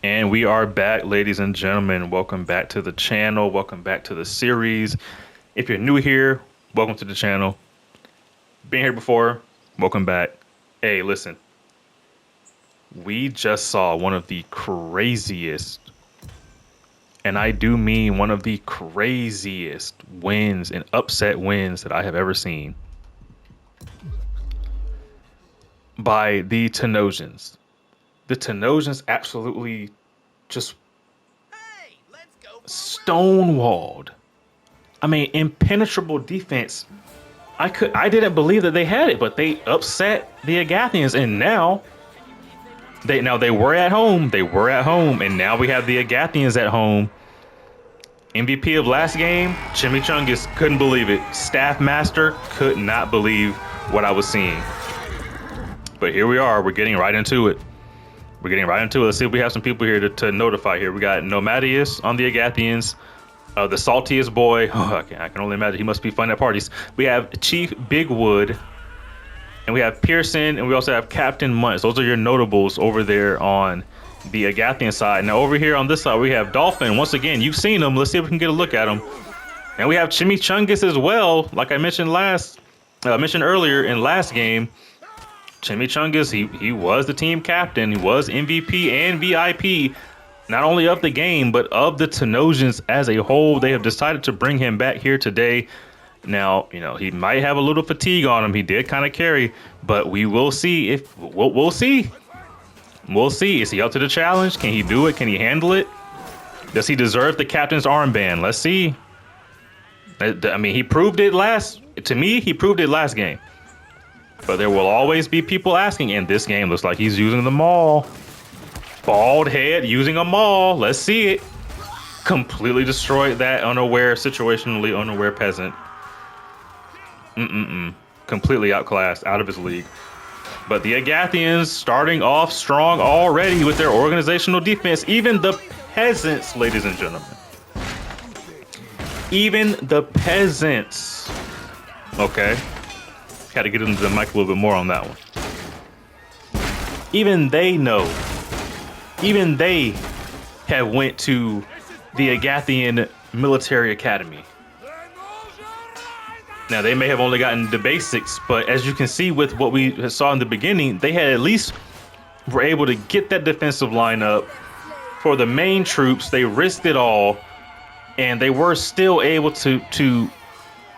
And we are back, ladies and gentlemen. Welcome back to the channel. Welcome back to the series. If you're new here, welcome to the channel. Been here before, welcome back. Hey, listen. We just saw one of the craziest, and I do mean one of the craziest wins and upset wins that I have ever seen by the Tenosians. The Tenosians absolutely just stonewalled. I mean, impenetrable defense. I didn't believe that they had it, but they upset the Agathians, and now they were at home. They were at home, and now we have the Agathians at home. MVP of last game, Chimichungus couldn't believe it. Staff Master could not believe what I was seeing. But here we are. We're getting right into it. Let's see if we have some people here to notify here. We got Nomadius on the Agathians. The saltiest boy. Oh, I can only imagine he must be fun at parties. We have Chief Bigwood. And we have Pearson. And we also have Captain Muntz. Those are your notables over there on the Agathian side. Now over here on this side, we have Dolphin. Once again, you've seen him. Let's see if we can get a look at him. And we have Chimichungus as well. Like I mentioned earlier in last game. Chimichungus, he was the team captain. He was MVP and VIP, not only of the game, but of the Tenosians as a whole. They have decided to bring him back here today. Now, he might have a little fatigue on him. He did kind of carry, but we will see if we'll see. We'll see. Is he up to the challenge? Can he do it? Can he handle it? Does he deserve the captain's armband? Let's see. I mean, he proved it he proved it last game. But there will always be people asking, and this game looks like he's using the maul. Bald head using a maul. Let's see it. Completely destroyed that situationally unaware peasant. Completely outclassed, out of his league. But the Agathians starting off strong already with their organizational defense. Even the peasants, ladies and gentlemen. Even the peasants. Okay. Got to get into the mic a little bit more on that one. Even they know. Even they have went to the Agathian Military Academy. Now, they may have only gotten the basics, but as you can see with what we saw in the beginning, they had at least were able to get that defensive lineup for the main troops. They risked it all, and they were still able to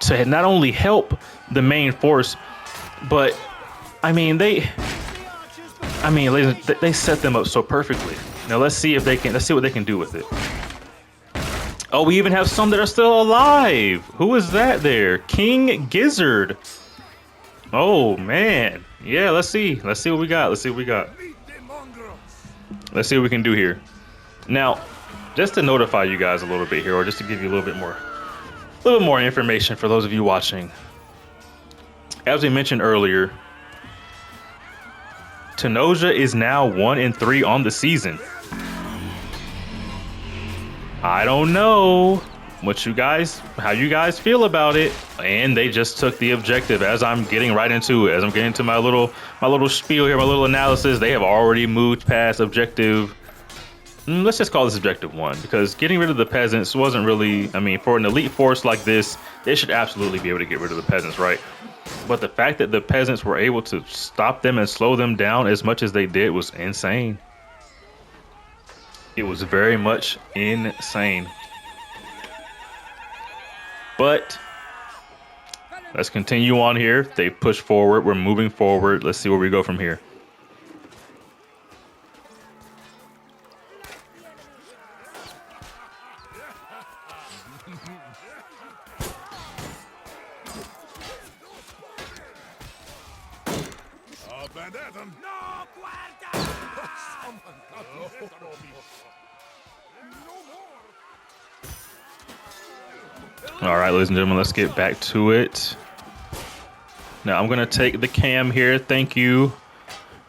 not only help the main force, but they set them up so perfectly. Now let's see what they can do with it. Oh, we even have some that are still alive. Who is that there? King Gizzard. Oh man. Yeah, let's see what we got. Let's see what we can do here. Now, just to notify you guys a little bit here, or just to give you a little bit more information for those of you watching. As we mentioned earlier, Tenosia is now 1-3 on the season. I don't know how you guys feel about it. And they just took the objective as I'm getting right into it. As I'm getting into my little spiel here, my little analysis, they have already moved past objective. Let's just call this objective 1, because getting rid of the peasants wasn't really, for an elite force like this, they should absolutely be able to get rid of the peasants, right? But the fact that the peasants were able to stop them and slow them down as much as they did was insane. It was very much insane. But let's continue on here. They push forward. We're moving forward. Let's see where we go from here. All right, ladies and gentlemen, let's get back to it. Now, I'm going to take the cam here. Thank you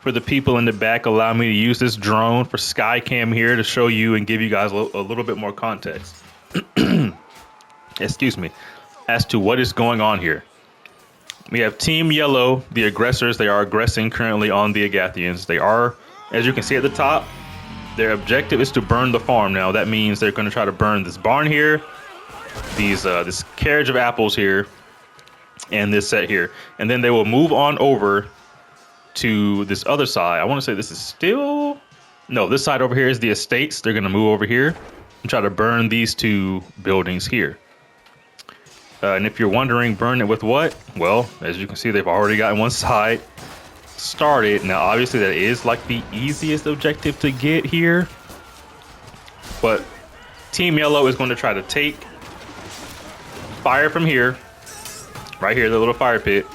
for the people in the back. Allow me to use this drone for sky cam here to show you and give you guys a little bit more context. Excuse me. As to what is going on here. We have Team Yellow, the aggressors. They are aggressing currently on the Agathians. They are, as you can see at the top, Their objective is to burn the farm. Now that means they're going to try to burn this barn here, this carriage of apples here, and this set here, and then they will move on over to this other side. I want to say this is still no. This side over here is the estates. They're going to move over here and try to burn these two buildings here. And if you're wondering, burn it with what? Well, as you can see, they've already gotten one side started. Now, obviously, that is like the easiest objective to get here. But Team Yellow is going to try to take fire from here, right here, the little fire pit.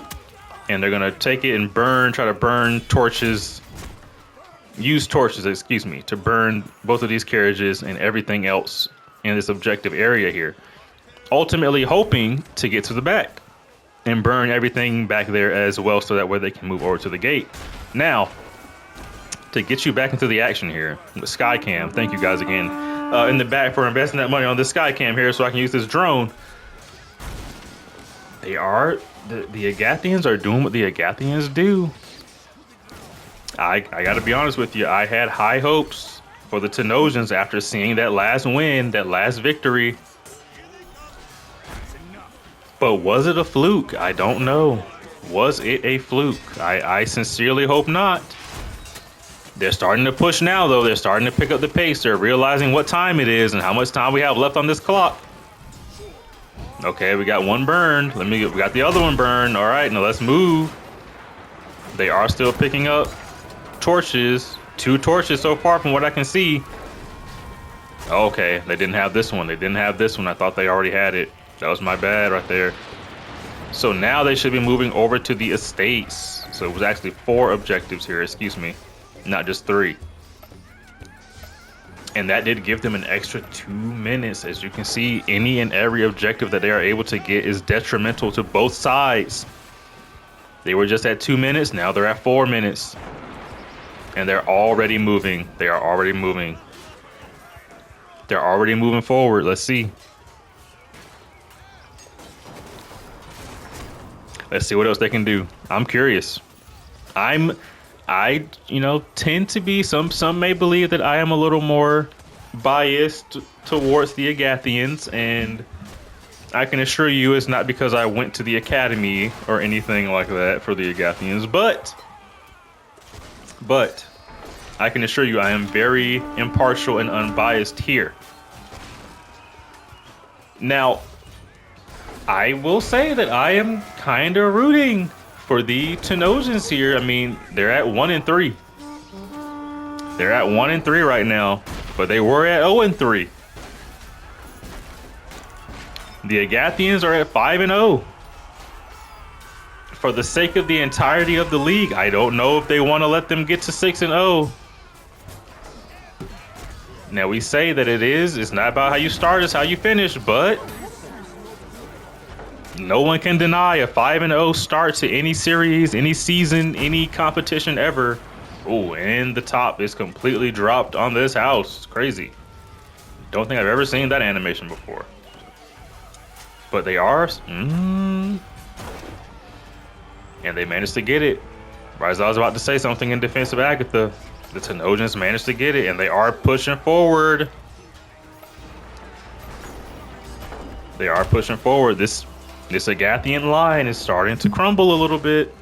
And they're going to take it and burn, try to burn torches, use torches, excuse me, to burn both of these carriages and everything else in this objective area here. Ultimately hoping to get to the back and burn everything back there as well, so that way they can move over to the gate. Now, to get you back into the action here, the Skycam, thank you guys again in the back for investing that money on this Skycam here so I can use this drone. The Agathians are doing what the Agathians do. I gotta be honest with you, I had high hopes for the Tenosians after seeing that last win, that last victory. But was it a fluke? I don't know. Was it a fluke? I sincerely hope not. They're starting to push now, though. They're starting to pick up the pace. They're realizing what time it is and how much time we have left on this clock. Okay, we got one burned. We got the other one burned. All right, now let's move. They are still picking up torches. 2 torches so far from what I can see. Okay, they didn't have this one. They didn't have this one. I thought they already had it. That was my bad right there. So now they should be moving over to the estates. So it was actually 4 objectives here, excuse me, not just 3. And that did give them an extra 2 minutes. As you can see, any and every objective that they are able to get is detrimental to both sides. They were just at 2 minutes, now they're at 4 minutes. And they're already moving. They are already moving. They're already moving forward. Let's see. Let's see what else they can do. I'm curious. I tend to be, some may believe that I am a little more biased towards the Agathians, and I can assure you it's not because I went to the academy or anything like that for the Agathians, but I can assure you I am very impartial and unbiased here. Now, I will say that I am kind of rooting for the Tenosians here. I mean, they're at 1-3. They're at 1-3 right now, but they were at 0-3. The Agathians are at 5-0. For the sake of the entirety of the league, I don't know if they want to let them get to 6-0. Now, we say that it's not about how you start, it's how you finish, but no one can deny a 5-0 start to any series, any season, any competition ever. Oh, and the top is completely dropped on this house. It's crazy. Don't think I've ever seen that animation before. But they are. And they managed to get it. Right as I was about to say something in defense of Agatha, the Tenosians managed to get it, and they are pushing forward. They are pushing forward. This Agathian line is starting to crumble a little bit.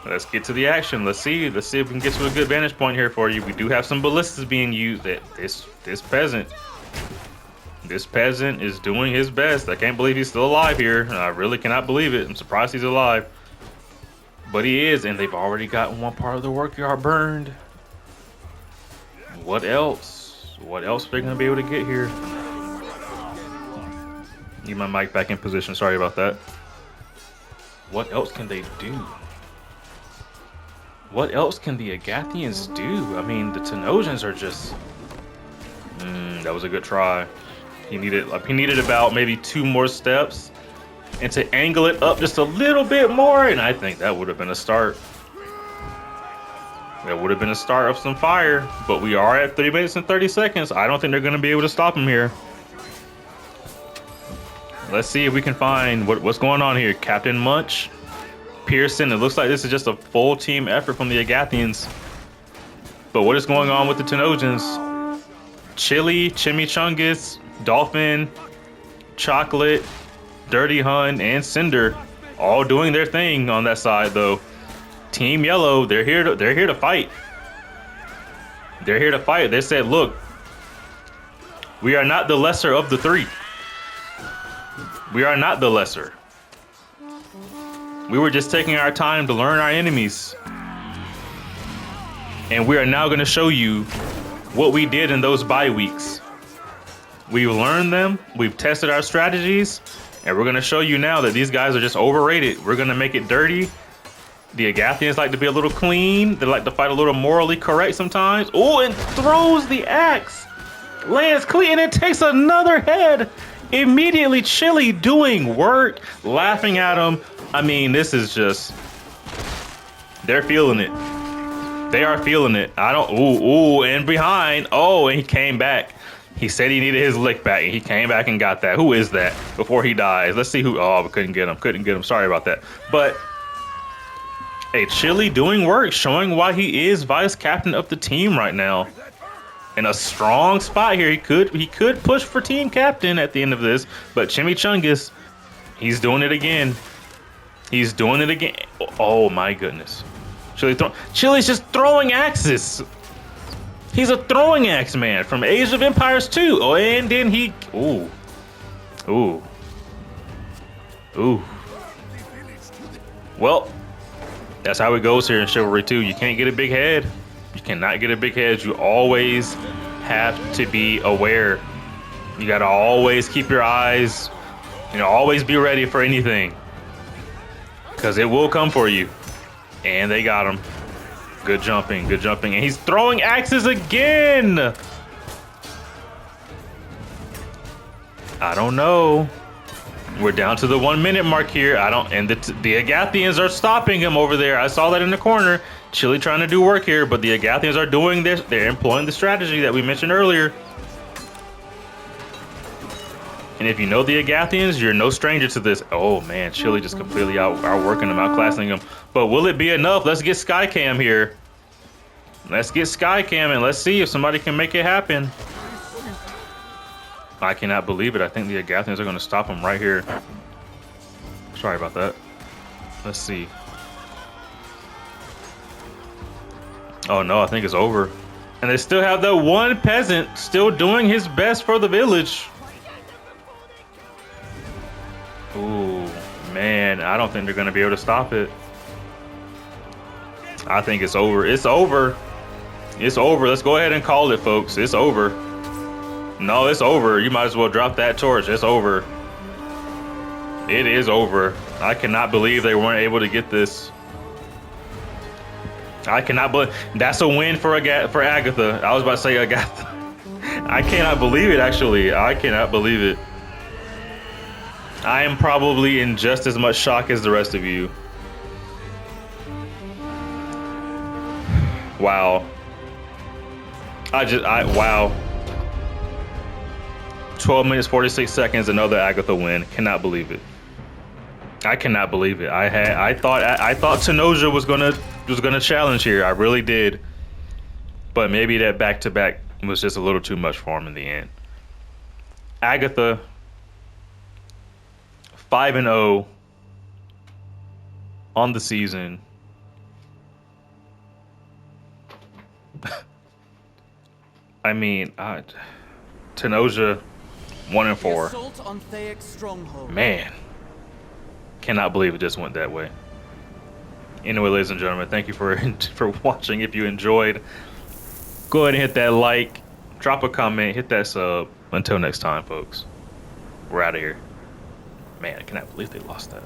Let's get to the action. Let's see if we can get to a good vantage point here for you. We do have some ballistas being used. This peasant is doing his best. I can't believe he's still alive here. I really cannot believe it. I'm surprised he's alive. But he is, and they've already gotten one part of the workyard burned. What else? What else are they going to be able to get here? Need my mic back in position. Sorry about that. What else can they do? What else can the Agathians do? I mean, the Tenosians are just... that was a good try. He needed about maybe 2 more steps and to angle it up just a little bit more, and I think that would have been a start. That would have been a start of some fire, but we are at 3 minutes and 30 seconds. I don't think they're going to be able to stop him here. Let's see if we can find what's going on here. Captain Munch, Pearson. It looks like this is just a full team effort from the Agathians. But what is going on with the Tenosians? Chili, Chimichungus, Dolphin, Chocolate, Dirty Hun, and Cinder all doing their thing on that side though. Team Yellow, they're here to fight. They're here to fight. They said, look, we are not the lesser of the three. We are not the lesser. We were just taking our time to learn our enemies. And we are now going to show you what we did in those bye weeks. We've learned them, we've tested our strategies, and we're going to show you now that these guys are just overrated. We're going to make it dirty. The Agathians like to be a little clean. They like to fight a little morally correct sometimes. Oh, and throws the axe. Lands clean, and it takes another head. Immediately, Chili doing work, laughing at him. I mean, this is just... They're feeling it. They are feeling it. I don't... Ooh, and behind. Oh, and he came back. He said he needed his lick back, and he came back and got that. Who is that before he dies? Let's see who... Oh, we couldn't get him. Couldn't get him. Sorry about that. But... Hey, Chili doing work, showing why he is vice captain of the team right now. In a strong spot here. He could push for team captain at the end of this, but Chimichungus, he's doing it again. He's doing it again. Oh my goodness. Chili's just throwing axes. He's a throwing axe man from Age of Empires 2. Oh, and then he... Ooh. Well, that's how it goes here in Chivalry 2. You can't get a big head. You cannot get a big head. You always have to be aware. You gotta always keep your eyes, always be ready for anything. Because it will come for you. And they got him. Good jumping, good jumping. And he's throwing axes again. I don't know. We're down to the 1 minute mark here. And the Agathians are stopping him over there. I saw that in the corner. Chili trying to do work here, but the Agathians are doing this. They're employing the strategy that we mentioned earlier. And if you know the Agathians, you're no stranger to this. Oh man, Chili just completely outworking them, outclassing them. But will it be enough? Let's get Skycam here. Let's get Skycam and let's see if somebody can make it happen. I cannot believe it. I think the Agathians are going to stop him right here. Sorry about that. Let's see. Oh no, I think it's over. And they still have that one peasant still doing his best for the village. Ooh, man, I don't think they're going to be able to stop it. I think it's over. It's over. It's over. Let's go ahead and call it, folks. It's over. No, it's over. You might as well drop that torch. It's over. It is over. I cannot believe they weren't able to get this. I cannot believe that's a win for Agatha. I was about to say Agatha. I cannot believe it, actually. I cannot believe it. I am probably in just as much shock as the rest of you. Wow. Wow. 12 minutes, 46 seconds, another Agatha win. Cannot believe it. I cannot believe it. I thought Tenosia was gonna challenge here. I really did. But maybe that back-to-back was just a little too much for him in the end. Agatha 5-0 on the season. I mean, Tenosia 1-4. Man, cannot believe it just went that way. Anyway, ladies and gentlemen, thank you for watching. If you enjoyed, go ahead and hit that like, drop a comment, hit that sub. Until next time, folks, we're out of here. Man, I cannot believe they lost that.